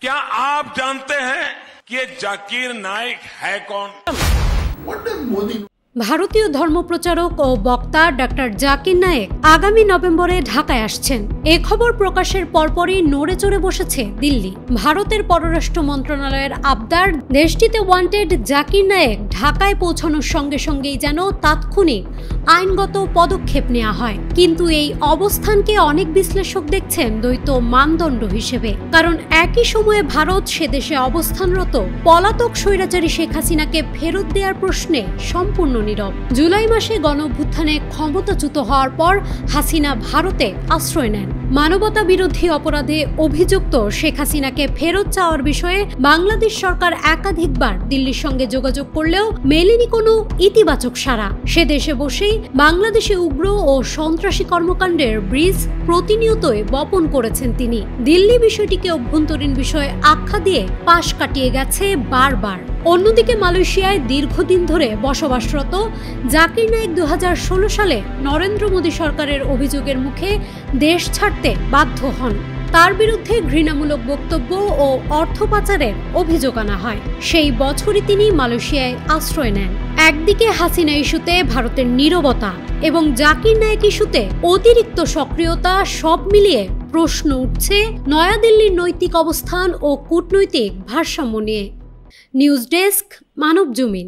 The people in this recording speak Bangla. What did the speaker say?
क्या आप जानते हैं कि ये जाकिर नाइक है कौन? ভারতীয় ধর্মপ্রচারক ও বক্তা ডক্টর জাকির নায়েক আগামী নভেম্বরে ঢাকায় আসছেন। এ খবর প্রকাশের পরপরই নড়ে চড়ে বসেছে দিল্লি। ভারতের পররাষ্ট্র মন্ত্রণালয়ের আবদার, দেশটিতে ওয়ান্টেড জাকির নায়েক ঢাকায় পৌঁছানোর সঙ্গে সঙ্গেই যেন তাৎক্ষণিক আইনগত পদক্ষেপ নেওয়া হয়। কিন্তু এই অবস্থানকে অনেক বিশ্লেষক দেখছেন দ্বৈত মানদণ্ড হিসেবে, কারণ একই সময়ে ভারত সে দেশে অবস্থানরত পলাতক স্বৈরাচারী শেখ হাসিনাকে ফেরত দেওয়ার প্রশ্নে সম্পূর্ণ নীরব। জুলাই মাসে গণঅভ্যুত্থানে ক্ষমতাচ্যুত হওয়ার পর হাসিনা ভারতে আশ্রয় নেন। মানবতা বিরোধী অপরাধে অভিযুক্ত শেখ হাসিনাকে ফেরত চাওয়ার বিষয়ে বাংলাদেশ সরকার একাধিকবার দিল্লির সঙ্গে যোগাযোগ করলেও মেলেনি কোনো ইতিবাচক সাড়া। সে দেশে বসেই বাংলাদেশে উগ্র ও সন্ত্রাসী কর্মকাণ্ডের ব্রিজ প্রতিনিয়তই বপন করেছেন তিনি। দিল্লি বিষয়টিকে অভ্যন্তরীণ বিষয়ে আখ্যা দিয়ে পাশ কাটিয়ে গেছে বারবার। অন্যদিকে মালয়েশিয়ায় দীর্ঘদিন ধরে বসবাসরত জাকির নায়েক 2016 সালে নরেন্দ্র মোদী সরকারের অভিযোগের মুখে দেশ ছাড়তে বাধ্য হন। তার বিরুদ্ধে ঘৃণামূলক বক্তব্য ও অর্থ পাচারের অভিযোগ আনা হয়। সেই বছরই তিনি মালয়েশিয়ায় আশ্রয় নেন। একদিকে হাসিনা ইস্যুতে ভারতের নীরবতা এবং জাকির নায়েক ইস্যুতে অতিরিক্ত সক্রিয়তা, সব মিলিয়ে প্রশ্ন উঠছে নয়াদিল্লির নৈতিক অবস্থান ও কূটনৈতিক ভারসাম্য নিয়ে। নিউজ ডেস্ক, মানব জমিন।